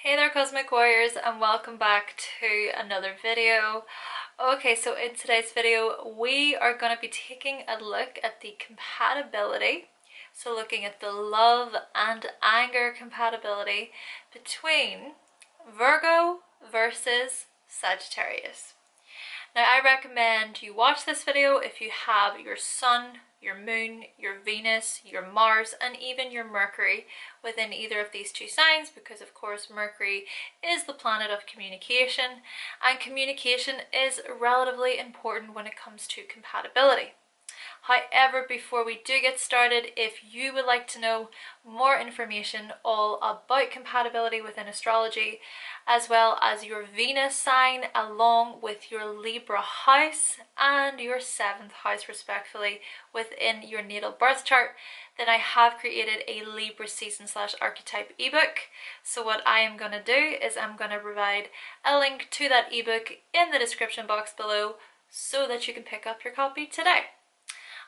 Hey there Cosmic Warriors, and welcome back to another video. Okay, so in today's video we are going to be taking a look at the compatibility, so looking at the love and anger compatibility between Virgo versus Sagittarius. Now I recommend you watch this video if you have your Sun, your Moon, your Venus, your Mars, and even your Mercury within either of these two signs, because of course Mercury is the planet of communication, and communication is relatively important when it comes to compatibility. However, before we do get started, if you would like to know more information all about compatibility within astrology, as well as your Venus sign along with your Libra house and your 7th house respectively within your natal birth chart, then I have created a Libra season / archetype ebook. So what I am going to do is I'm going to provide a link to that ebook in the description box below so that you can pick up your copy today.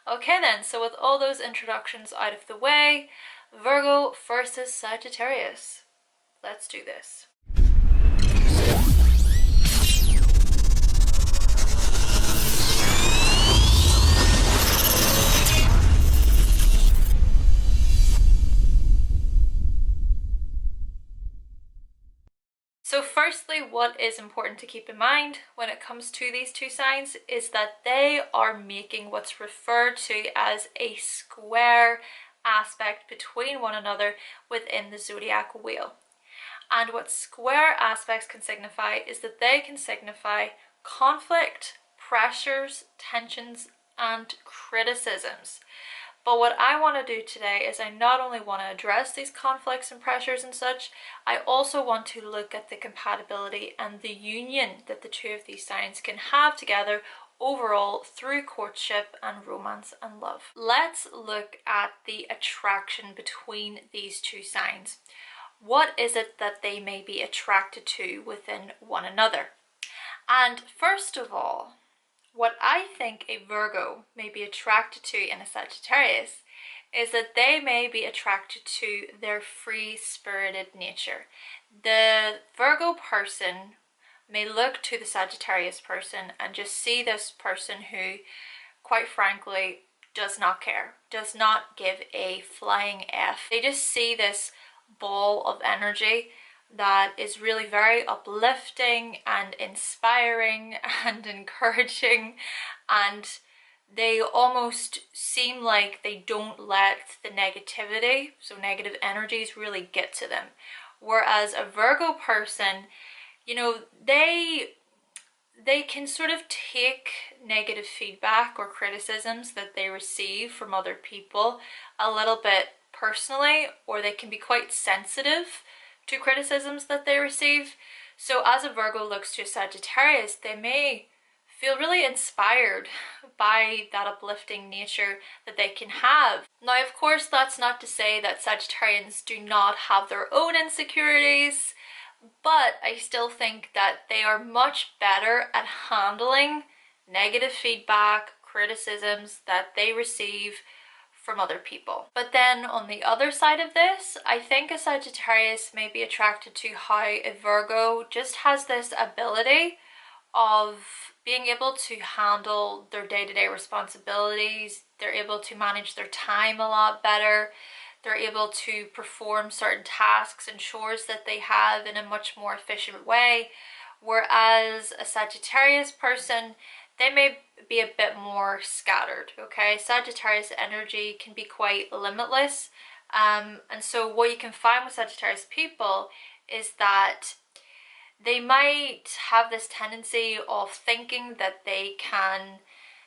Okay then, so with all those introductions out of the way, Virgo versus Sagittarius. Let's do this. So firstly, what is important to keep in mind when it comes to these two signs is that they are making what's referred to as a square aspect between one another within the zodiac wheel. And what square aspects can signify is that they can signify conflict, pressures, tensions, and criticisms. But what I want to do today is I not only want to address these conflicts and pressures and such, I also want to look at the compatibility and the union that the two of these signs can have together overall through courtship and romance and love. Let's look at the attraction between these two signs. What is it that they may be attracted to within one another? And first of all, what I think a Virgo may be attracted to in a Sagittarius is that they may be attracted to their free-spirited nature. The Virgo person may look to the Sagittarius person and just see this person who, quite frankly, does not care, does not give a flying F. They just see this ball of energy that is really very uplifting and inspiring and encouraging, and they almost seem like they don't let the negativity, so negative energies, really get to them. Whereas a Virgo person, you know, they can sort of take negative feedback or criticisms that they receive from other people a little bit personally, or they can be quite sensitive to criticisms that they receive. So as a Virgo looks to a Sagittarius, they may feel really inspired by that uplifting nature that they can have. Now, of course, that's not to say that Sagittarians do not have their own insecurities, but I still think that they are much better at handling negative feedback, criticisms that they receive from other people. But then on the other side of this, I think a Sagittarius may be attracted to how a Virgo just has this ability of being able to handle their day-to-day responsibilities. They're able to manage their time a lot better. They're able to perform certain tasks and chores that they have in a much more efficient way. Whereas a Sagittarius person, they may be a bit more scattered, okay? Sagittarius energy can be quite limitless. And so what you can find with Sagittarius people is that they might have this tendency of thinking that they can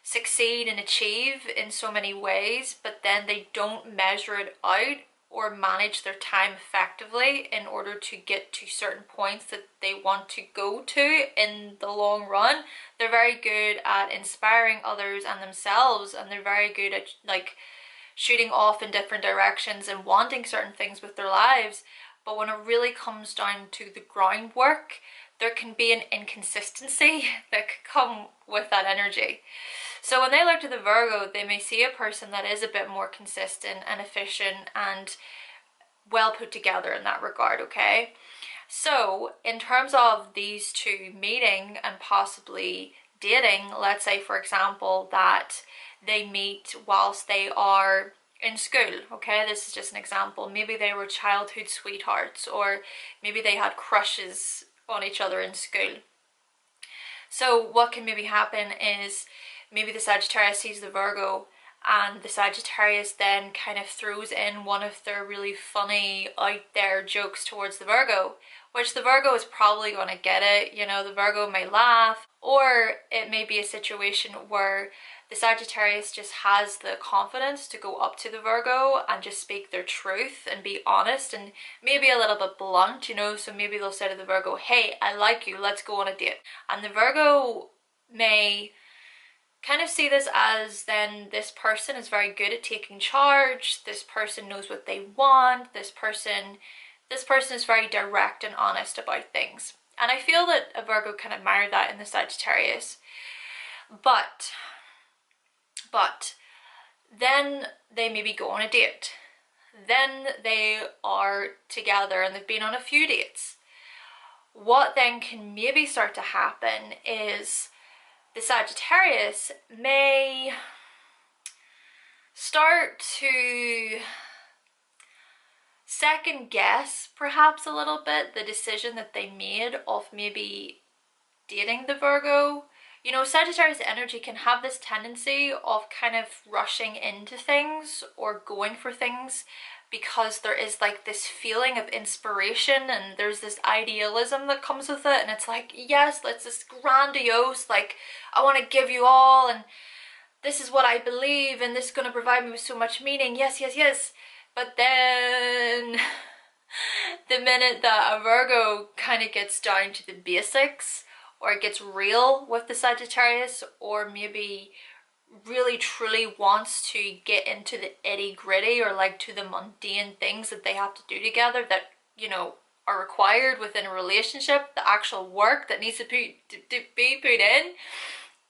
succeed and achieve in so many ways, but then they don't measure it out or manage their time effectively in order to get to certain points that they want to go to in the long run. They're very good at inspiring others and themselves, and they're very good at like shooting off in different directions and wanting certain things with their lives. But when it really comes down to the groundwork, there can be an inconsistency that could come with that energy. So when they look to the Virgo, they may see a person that is a bit more consistent and efficient and well put together in that regard, okay? So in terms of these two meeting and possibly dating, let's say for example that they meet whilst they are in school, okay, this is just an example. Maybe they were childhood sweethearts, or maybe they had crushes on each other in school. So what can maybe happen is maybe the Sagittarius sees the Virgo, and the Sagittarius then kind of throws in one of their really funny out there jokes towards the Virgo, which the Virgo is probably going to get it. You know, the Virgo may laugh, or it may be a situation where the Sagittarius just has the confidence to go up to the Virgo and just speak their truth and be honest and maybe a little bit blunt, you know. So maybe they'll say to the Virgo, hey, I like you, let's go on a date. And the Virgo may kind of see this as, then this person is very good at taking charge, this person knows what they want, this person is very direct and honest about things. And I feel that a Virgo can admire that in the Sagittarius. But then they maybe go on a date. Then they are together and they've been on a few dates. What then can maybe start to happen is the Sagittarius may start to second guess perhaps a little bit the decision that they made of maybe dating the Virgo. You know, Sagittarius energy can have this tendency of kind of rushing into things or going for things because there is like this feeling of inspiration and there's this idealism that comes with it, and it's like, yes, it's this grandiose, like, I want to give you all and this is what I believe and this is going to provide me with so much meaning, yes, yes, yes. But then the minute that a Virgo kind of gets down to the basics, or it gets real with the Sagittarius, or maybe really truly wants to get into the itty gritty or like to the mundane things that they have to do together that, you know, are required within a relationship, the actual work that needs to be put in,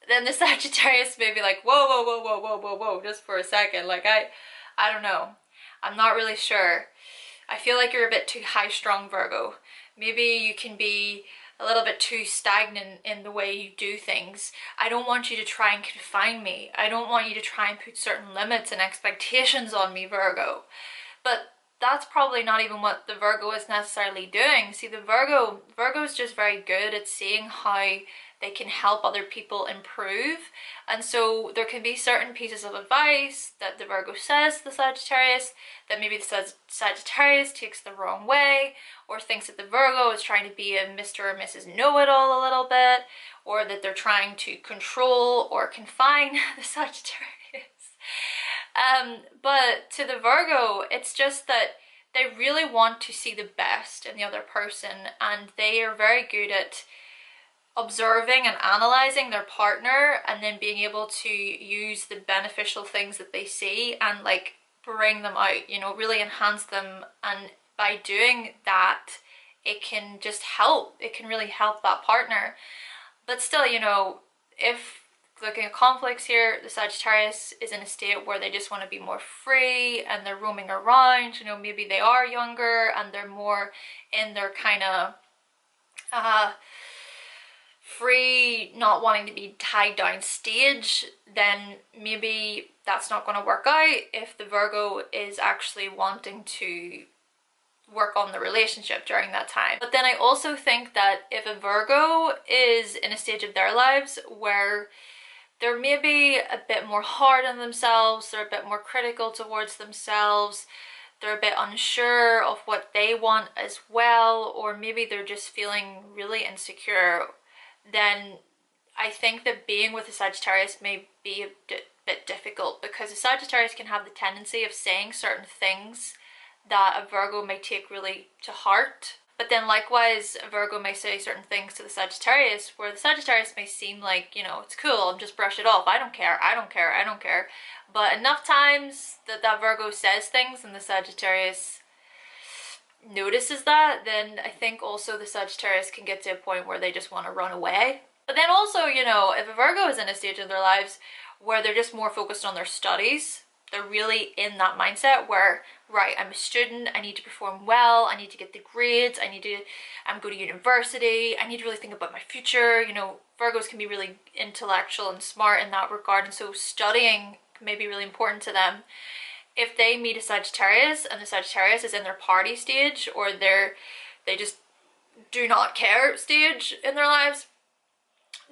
then the Sagittarius may be like, whoa, whoa, whoa, whoa, whoa, whoa, whoa, just for a second. Like, I don't know. I'm not really sure. I feel like you're a bit too high-strung, Virgo. Maybe you can be a little bit too stagnant in the way you do things. I don't want you to try and confine me. I don't want you to try and put certain limits and expectations on me, Virgo. But that's probably not even what the Virgo is necessarily doing. See, the Virgo is just very good at seeing how they can help other people improve. And so there can be certain pieces of advice that the Virgo says to the Sagittarius that maybe the Sagittarius takes the wrong way, or thinks that the Virgo is trying to be a Mr. or Mrs. Know-it-all a little bit, or that they're trying to control or confine the Sagittarius. But to the Virgo, it's just that they really want to see the best in the other person, and they are very good at observing and analyzing their partner and then being able to use the beneficial things that they see and like bring them out, you know, really enhance them. And by doing that, it can just help, it can really help that partner. But still, you know, if looking at conflicts here, the Sagittarius is in a state where they just want to be more free and they're roaming around, you know, maybe they are younger and they're more in their kind of free, not wanting to be tied down stage, then maybe that's not going to work out if the Virgo is actually wanting to work on the relationship during that time. But then I also think that if a Virgo is in a stage of their lives where they're maybe a bit more hard on themselves, they're a bit more critical towards themselves, they're a bit unsure of what they want as well, or maybe they're just feeling really insecure, then I think that being with a Sagittarius may be a bit difficult, because a Sagittarius can have the tendency of saying certain things that a Virgo may take really to heart. But then likewise, a Virgo may say certain things to the Sagittarius where the Sagittarius may seem like, you know, it's cool, I'll just brush it off, I don't care, I don't care, I don't care. But enough times that Virgo says things and the Sagittarius notices that, then I think also the Sagittarius can get to a point where they just want to run away. But then also, you know, if a Virgo is in a stage of their lives where they're just more focused on their studies, they're really in that mindset where right, I'm a student, I need to perform well, I need to get the grades, I need to go to university, I need to really think about my future. You know, Virgos can be really intellectual and smart in that regard, and so studying may be really important to them. If they meet a Sagittarius and the Sagittarius is in their party stage, or they just do not care stage in their lives,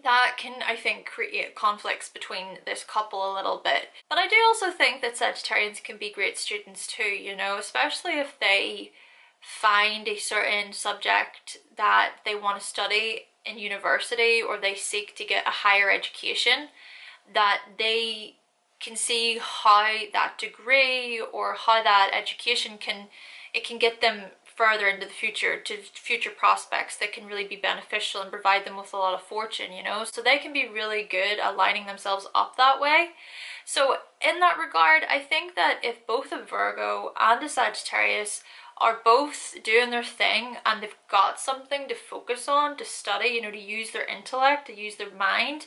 that can, I think, create conflicts between this couple a little bit. But I do also think that Sagittarians can be great students too, you know, especially if they find a certain subject that they want to study in university, or they seek to get a higher education, that they can see how that degree or how that education can get them further into the future, to future prospects that can really be beneficial and provide them with a lot of fortune, you know. So they can be really good at lining themselves up that way. So in that regard, I think that if both a Virgo and a Sagittarius are both doing their thing and they've got something to focus on, to study, you know, to use their intellect, to use their mind,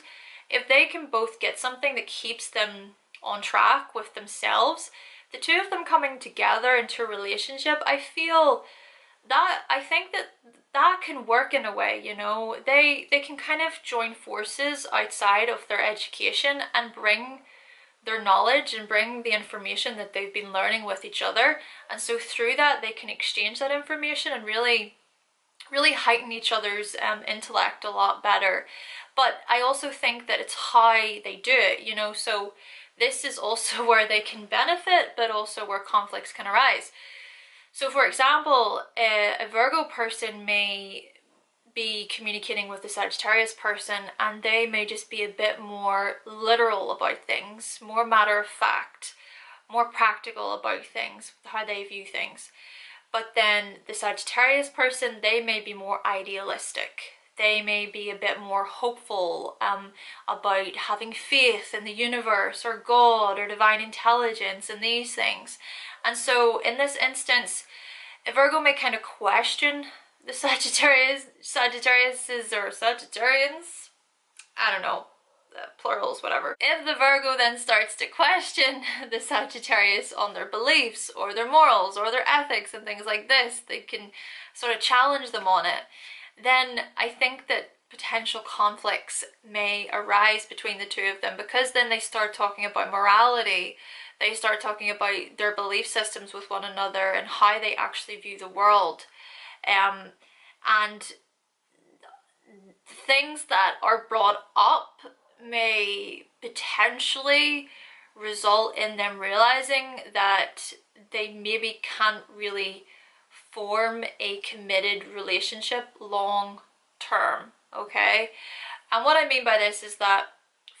if they can both get something that keeps them on track with themselves, the two of them coming together into a relationship, I think that can work in a way, you know. They can kind of join forces outside of their education and bring their knowledge and bring the information that they've been learning with each other, and so through that they can exchange that information and really heighten each other's intellect a lot better. But I also think that it's how they do it, you know. So this is also where they can benefit, but also where conflicts can arise. So for example, a Virgo person may be communicating with a Sagittarius person, and they may just be a bit more literal about things, more matter of fact, more practical about things, how they view things. But then the Sagittarius person, they may be more idealistic. They may be a bit more hopeful about having faith in the universe or God or divine intelligence and these things. And so in this instance, a Virgo may kind of question the Sagittariuses or Sagittarians, I don't know, plurals, whatever. If the Virgo then starts to question the Sagittarius on their beliefs or their morals or their ethics and things like this, they can sort of challenge them on it, then I think that potential conflicts may arise between the two of them, because then they start talking about morality, they start talking about their belief systems with one another and how they actually view the world. And things that are brought up may potentially result in them realizing that they maybe can't really form a committed relationship long term, okay? And what I mean by this is that,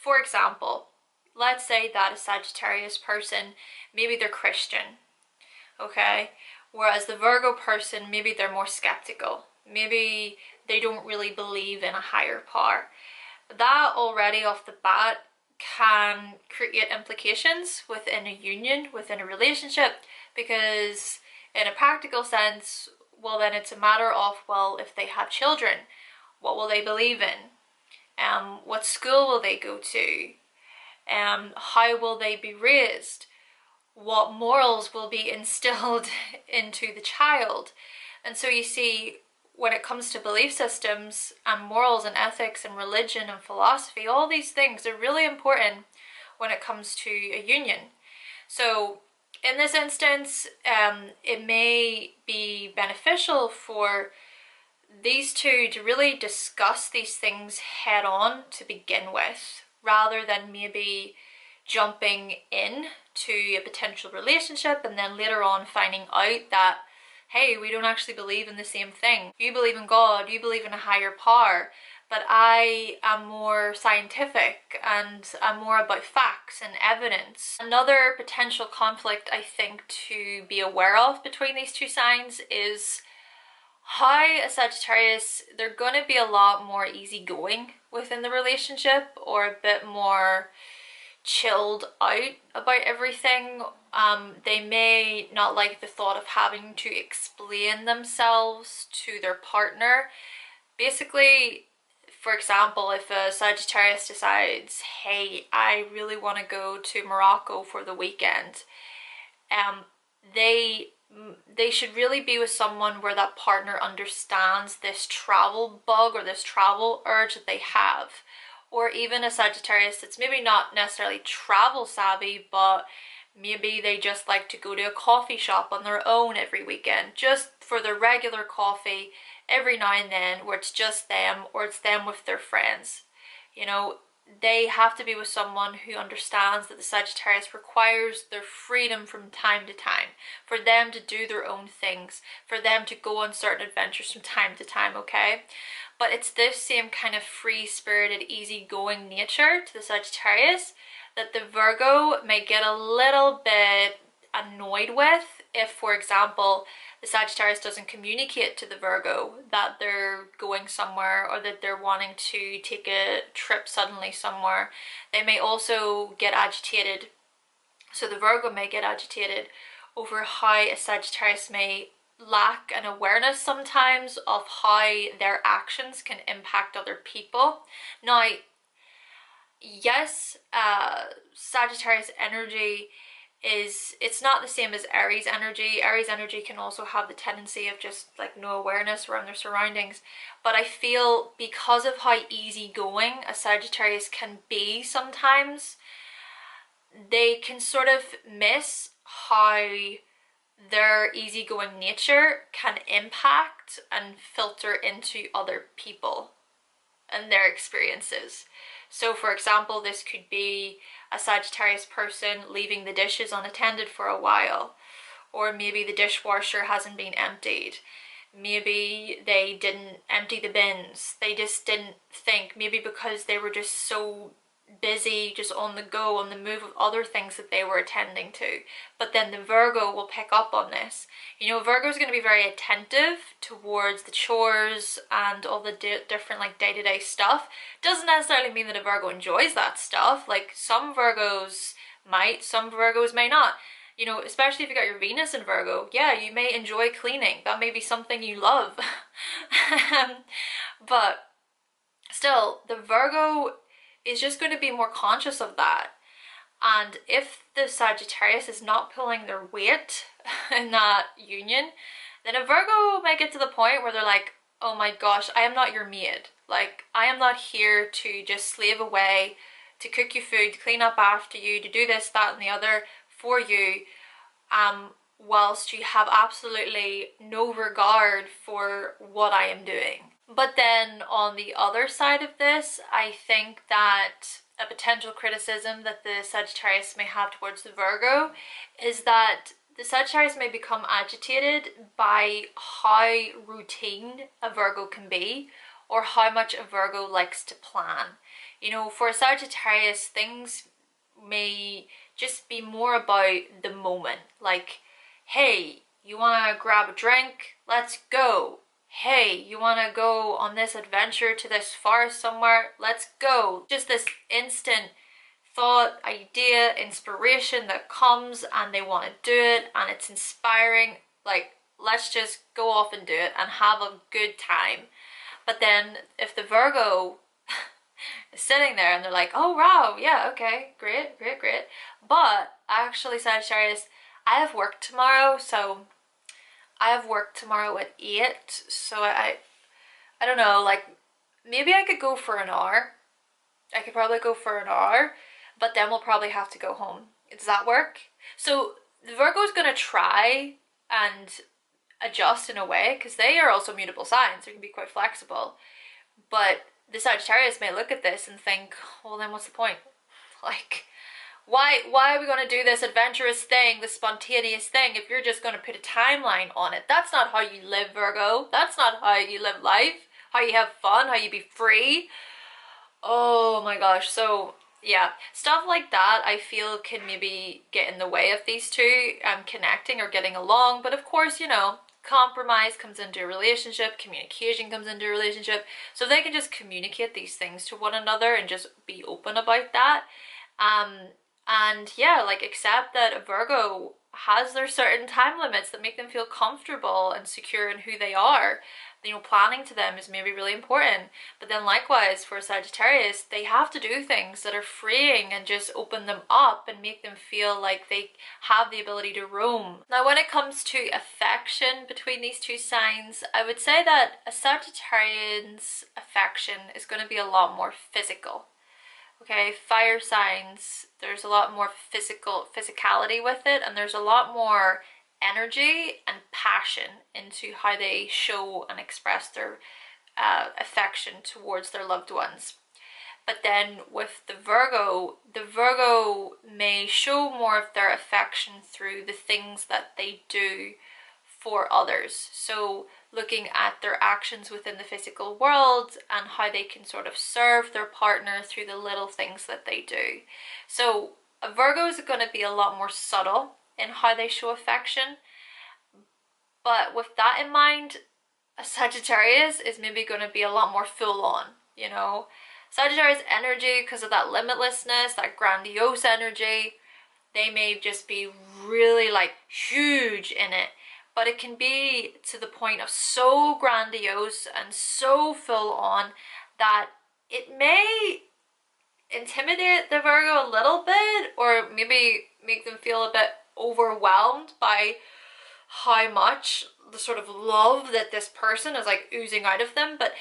for example, let's say that a Sagittarius person, maybe they're Christian, okay? Whereas the Virgo person, maybe they're more skeptical. Maybe they don't really believe in a higher power. That already off the bat can create implications within a union, within a relationship, because in a practical sense, well, then it's a matter of, well, if they have children, what will they believe in? What school will they go to? How will they be raised? What morals will be instilled into the child? And so you see, when it comes to belief systems and morals and ethics and religion and philosophy, all these things are really important when it comes to a union. So in this instance, it may be beneficial for these two to really discuss these things head on to begin with, rather than maybe jumping in to a potential relationship and then later on finding out that, hey, we don't actually believe in the same thing. You believe in God, you believe in a higher power, but I am more scientific and I'm more about facts and evidence. Another potential conflict I think to be aware of between these two signs is how a Sagittarius, they're going to be a lot more easygoing within the relationship, or a bit more chilled out about everything. They may not like the thought of having to explain themselves to their partner. Basically, for example, if a Sagittarius decides, hey, I really want to go to Morocco for the weekend, they should really be with someone where that partner understands this travel bug or this travel urge that they have. Or even a Sagittarius that's maybe not necessarily travel savvy, but maybe they just like to go to a coffee shop on their own every weekend, just for their regular coffee every now and then, where it's just them or it's them with their friends. You know, they have to be with someone who understands that the Sagittarius requires their freedom from time to time, for them to do their own things, for them to go on certain adventures from time to time, okay? But it's this same kind of free-spirited, easygoing nature to the Sagittarius that the Virgo may get a little bit annoyed with if, for example, the Sagittarius doesn't communicate to the Virgo that they're going somewhere or that they're wanting to take a trip suddenly somewhere. They may also get agitated. So the Virgo may get agitated over how a Sagittarius may lack an awareness sometimes of how their actions can impact other people. Now, yes, Sagittarius energy it's not the same as Aries energy. Aries energy can also have the tendency of just like no awareness around their surroundings. But I feel because of how easygoing a Sagittarius can be sometimes, they can sort of miss how their easygoing nature can impact and filter into other people and their experiences. So for example, this could be a Sagittarius person leaving the dishes unattended for a while, or maybe the dishwasher hasn't been emptied. Maybe they didn't empty the bins. They just didn't think, maybe because they were just so busy, just on the go, on the move of other things that they were attending to. But then the Virgo will pick up on this. You know, Virgo is going to be very attentive towards the chores and all the different like day-to-day stuff. Doesn't necessarily mean that a Virgo enjoys that stuff. Like some Virgos might, some Virgos may not. You know, especially if you got your Venus in Virgo, yeah, you may enjoy cleaning. That may be something you love. But still, the Virgo is just going to be more conscious of that. And if the Sagittarius is not pulling their weight in that union, then a Virgo might get to the point where they're like, oh my gosh, I am not your maid. Like, I am not here to just slave away, to cook you food, to clean up after you, to do this, that, and the other for you, whilst you have absolutely no regard for what I am doing. But then on the other side of this, I think that a potential criticism that the Sagittarius may have towards the Virgo is that the Sagittarius may become agitated by how routine a Virgo can be, or how much a Virgo likes to plan. You know, for a Sagittarius, things may just be more about the moment. Like, hey, you want to grab a drink? Let's go. Hey, you want to go on this adventure to this forest somewhere? Let's go. Just this instant thought, idea, inspiration that comes, and they want to do it, and it's inspiring. Like, let's just go off and do it and have a good time. But then if the Virgo is sitting there and they're like, oh wow, yeah, okay, great, great, great, but actually Sagittarius, I have work tomorrow, so I have work tomorrow at 8, so I don't know, like, maybe I could go for an hour. I could probably go for an hour, but then we'll probably have to go home. Does that work? So the Virgo's gonna try and adjust in a way, because they are also mutable signs, they can be quite flexible, but the Sagittarius may look at this and think, well then what's the point? Like, why are we going to do this adventurous thing, this spontaneous thing, if you're just going to put a timeline on it? That's not how you live, Virgo. That's not how you live life, how you have fun, how you be free. Oh my gosh. So yeah, stuff like that I feel can maybe get in the way of these two connecting or getting along. But of course, you know, compromise comes into a relationship, communication comes into a relationship. So if they can just communicate these things to one another and just be open about that, and yeah, like accept that a Virgo has their certain time limits that make them feel comfortable and secure in who they are. You know, planning to them is maybe really important. But then likewise for Sagittarius, they have to do things that are freeing and just open them up and make them feel like they have the ability to roam. Now, when it comes to affection between these two signs, I would say that a Sagittarian's affection is going to be a lot more physical. Okay, fire signs, there's a lot more physicality with it, and there's a lot more energy and passion into how they show and express their affection towards their loved ones. But then with the Virgo may show more of their affection through the things that they do for others. So looking at their actions within the physical world and how they can sort of serve their partner through the little things that they do. So a Virgo is going to be a lot more subtle in how they show affection. But with that in mind, a Sagittarius is maybe going to be a lot more full on, you know. Sagittarius energy, because of that limitlessness, that grandiose energy, they may just be really like huge in it. But it can be to the point of so grandiose and so full on that it may intimidate the Virgo a little bit, or maybe make them feel a bit overwhelmed by how much the sort of love that this person is like oozing out of them. But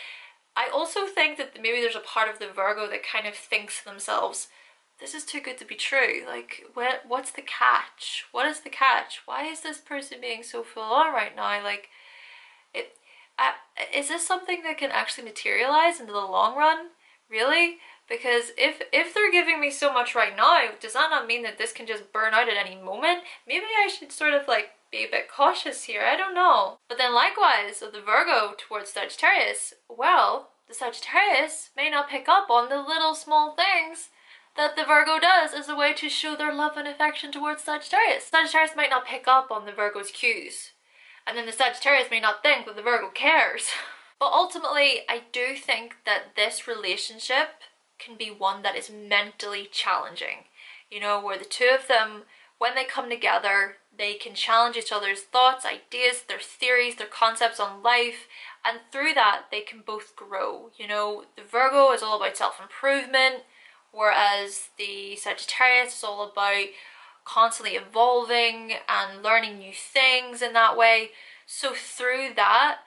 I also think that maybe there's a part of the Virgo that kind of thinks to themselves, this is too good to be true. Like, what's the catch? What is the catch? Why is this person being so full on right now? Like, is this something that can actually materialize into the long run? Really? Because if they're giving me so much right now, does that not mean that this can just burn out at any moment? Maybe I should sort of like be a bit cautious here. I don't know. But then likewise, with the Virgo towards Sagittarius, well, the Sagittarius may not pick up on the little small things that the Virgo does as a way to show their love and affection towards Sagittarius. Sagittarius might not pick up on the Virgo's cues, and then the Sagittarius may not think that the Virgo cares. But ultimately, I do think that this relationship can be one that is mentally challenging. You know, where the two of them, when they come together, they can challenge each other's thoughts, ideas, their theories, their concepts on life, and through that, they can both grow. You know, the Virgo is all about self-improvement, whereas the Sagittarius is all about constantly evolving and learning new things in that way. So through that,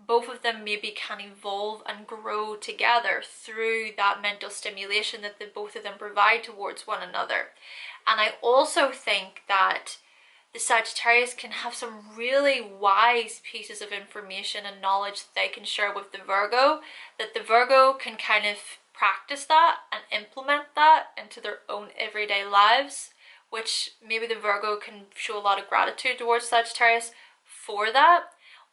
both of them maybe can evolve and grow together through that mental stimulation that both of them provide towards one another. And I also think that the Sagittarius can have some really wise pieces of information and knowledge that they can share with the Virgo, that the Virgo can kind of practice that and implement that into their own everyday lives, which maybe the Virgo can show a lot of gratitude towards Sagittarius for that.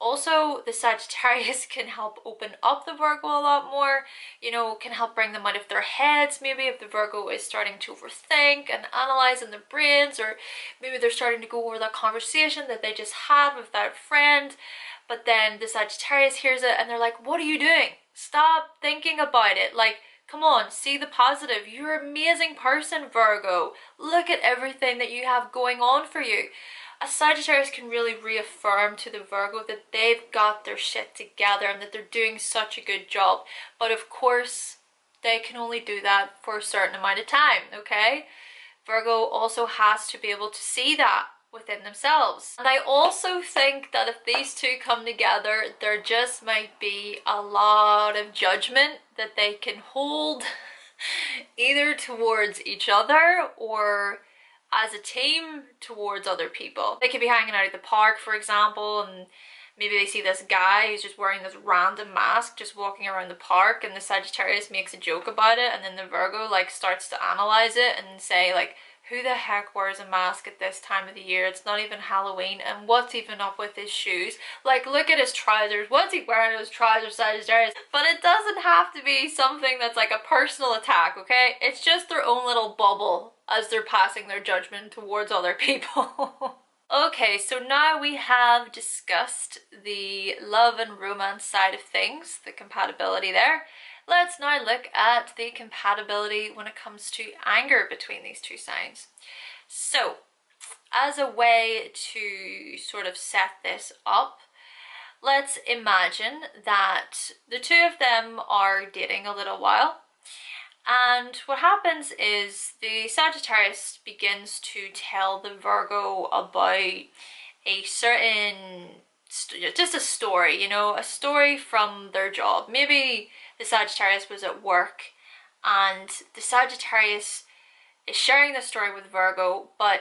Also, the Sagittarius can help open up the Virgo a lot more, you know, can help bring them out of their heads. Maybe if the Virgo is starting to overthink and analyze in their brains, or maybe they're starting to go over that conversation that they just had with that friend, but then the Sagittarius hears it and they're like, what are you doing? Stop thinking about it. Like, come on, see the positive. You're an amazing person, Virgo. Look at everything that you have going on for you. A Sagittarius can really reaffirm to the Virgo that they've got their shit together and that they're doing such a good job. But of course, they can only do that for a certain amount of time, okay? Virgo also has to be able to see that within themselves. And I also think that if these two come together, there just might be a lot of judgment that they can hold either towards each other or as a team towards other people. They could be hanging out at the park, for example, and maybe they see this guy who's just wearing this random mask just walking around the park, and the Sagittarius makes a joke about it, and then the Virgo like starts to analyze it and say like, who the heck wears a mask at this time of the year? It's not even Halloween, and what's even up with his shoes? Like, look at his trousers. What's he wearing in his trousers, Sagittarius? But it doesn't have to be something that's like a personal attack, okay? It's just their own little bubble as they're passing their judgment towards other people. Okay, so now we have discussed the love and romance side of things, the compatibility there. Let's now look at the compatibility when it comes to anger between these two signs. So, as a way to sort of set this up, let's imagine that the two of them are dating a little while. And what happens is the Sagittarius begins to tell the Virgo about a certain, just a story, you know, a story from their job. Maybe the Sagittarius was at work and the Sagittarius is sharing the story with Virgo, but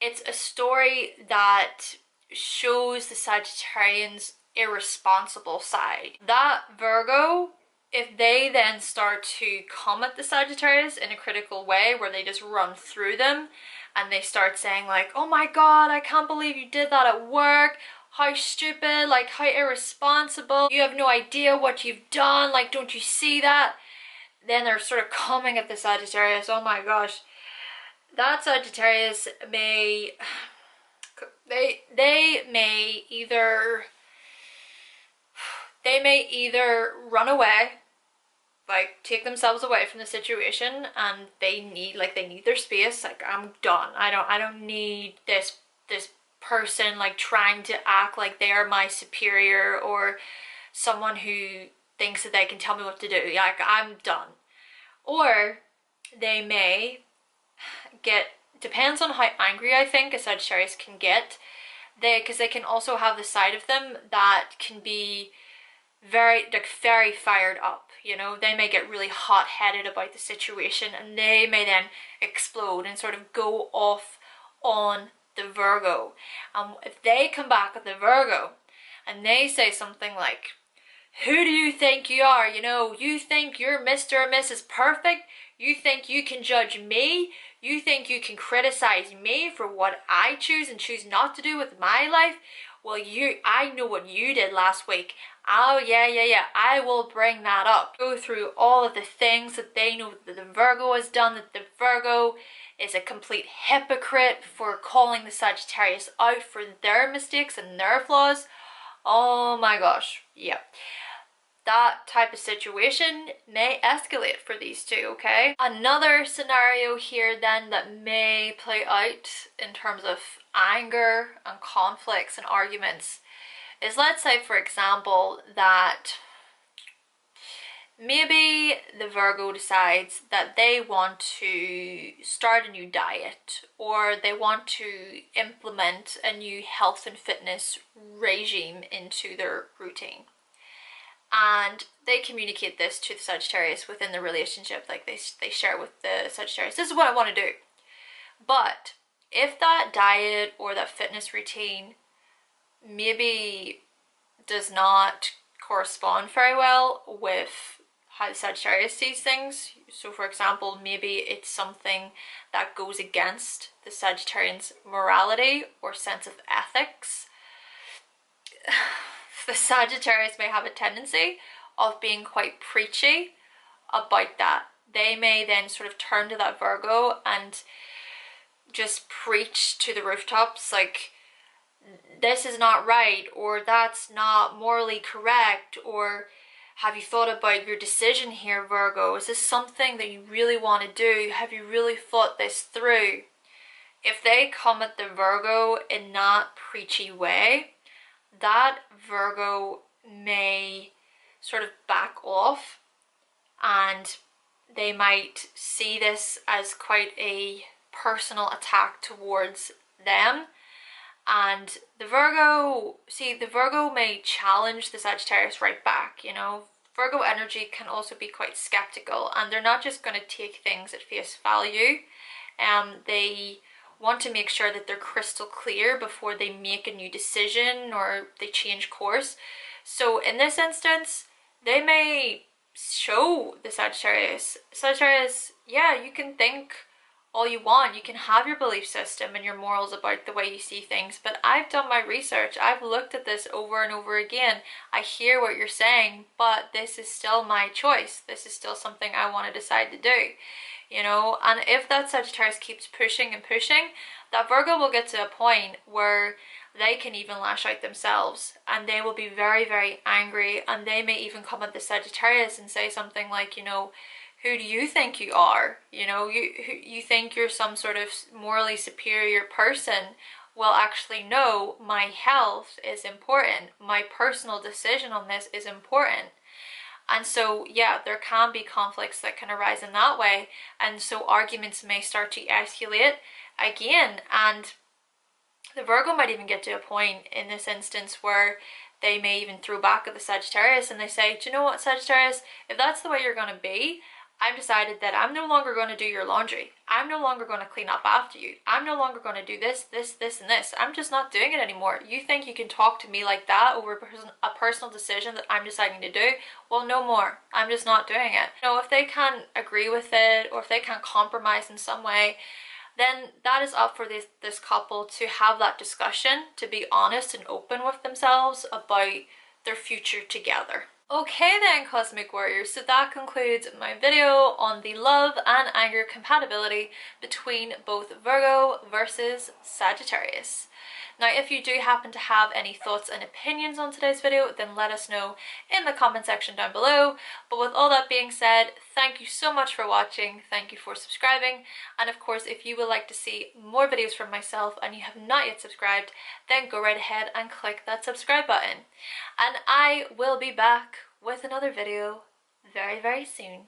it's a story that shows the Sagittarian's irresponsible side. That Virgo, if they then start to come at the Sagittarius in a critical way where they just run through them and they start saying like, oh my god, I can't believe you did that at work, how stupid, like how irresponsible, you have no idea what you've done, like don't you see that? Then they're sort of coming at the Sagittarius. Oh my gosh, that Sagittarius may, they may either run away, like take themselves away from the situation, and they need their space. Like, I'm done. I don't need this person like trying to act like they are my superior or someone who thinks that they can tell me what to do. Like, I'm done. Or they may get, depends on how angry I think a Sagittarius can get, because they can also have the side of them that can be very fired up, you know. They may get really hot-headed about the situation and they may then explode and sort of go off on the Virgo. If they come back at the Virgo and they say something like, who do you think you are? You know, you think you're Mr. or Mrs. Perfect? You think you can judge me? You think you can criticize me for what I choose and choose not to do with my life? Well, I know what you did last week. Oh, yeah, I will bring that up. Go through all of the things that they know that the Virgo has done, that the Virgo is a complete hypocrite for calling the Sagittarius out for their mistakes and their flaws. Oh my gosh, yeah. That type of situation may escalate for these two, okay? Another scenario here then that may play out in terms of anger and conflicts and arguments is, let's say for example that maybe the Virgo decides that they want to start a new diet, or they want to implement a new health and fitness regime into their routine. And they communicate this to the Sagittarius within the relationship, like they share with the Sagittarius, this is what I want to do. But if that diet or that fitness routine maybe does not correspond very well with how the Sagittarius sees things, so for example maybe it's something that goes against the Sagittarian's morality or sense of ethics, the Sagittarius may have a tendency of being quite preachy about that. They may then sort of turn to that Virgo and just preach to the rooftops like, this is not right, or that's not morally correct, or have you thought about your decision here, Virgo? Is this something that you really want to do? Have you really thought this through? If they come at the Virgo in that preachy way, that Virgo may sort of back off, and they might see this as quite a personal attack towards them. And the Virgo, the Virgo may challenge the Sagittarius right back, you know. Virgo energy can also be quite skeptical, and they're not just going to take things at face value. They want to make sure that they're crystal clear before they make a new decision or they change course. So in this instance, they may show the Sagittarius, yeah, you can think all you want, you can have your belief system and your morals about the way you see things, but I've done my research, I've looked at this over and over again, I hear what you're saying, but this is still my choice, this is still something I want to decide to do, you know. And if that Sagittarius keeps pushing and pushing, that Virgo will get to a point where they can even lash out themselves, and they will be very, very angry, and they may even come at the Sagittarius and say something like, you know, who do you think you are? You know, you think you're some sort of morally superior person. Well, actually, no, my health is important. My personal decision on this is important. And so, yeah, there can be conflicts that can arise in that way. And so arguments may start to escalate again. And the Virgo might even get to a point in this instance where they may even throw back at the Sagittarius and they say, do you know what, Sagittarius, if that's the way you're going to be, I've decided that I'm no longer going to do your laundry. I'm no longer going to clean up after you. I'm no longer going to do this, and this. I'm just not doing it anymore. You think you can talk to me like that over a personal decision that I'm deciding to do? Well, no more. I'm just not doing it. You know, if they can't agree with it, or if they can't compromise in some way, then that is up for this couple to have that discussion, to be honest and open with themselves about their future together. Okay then, Cosmic Warriors, so that concludes my video on the love and anger compatibility between both Virgo versus Sagittarius. Now, if you do happen to have any thoughts and opinions on today's video, then let us know in the comment section down below. But with all that being said, thank you so much for watching, thank you for subscribing, and of course, if you would like to see more videos from myself and you have not yet subscribed, then go right ahead and click that subscribe button. And I will be back with another video very, very soon.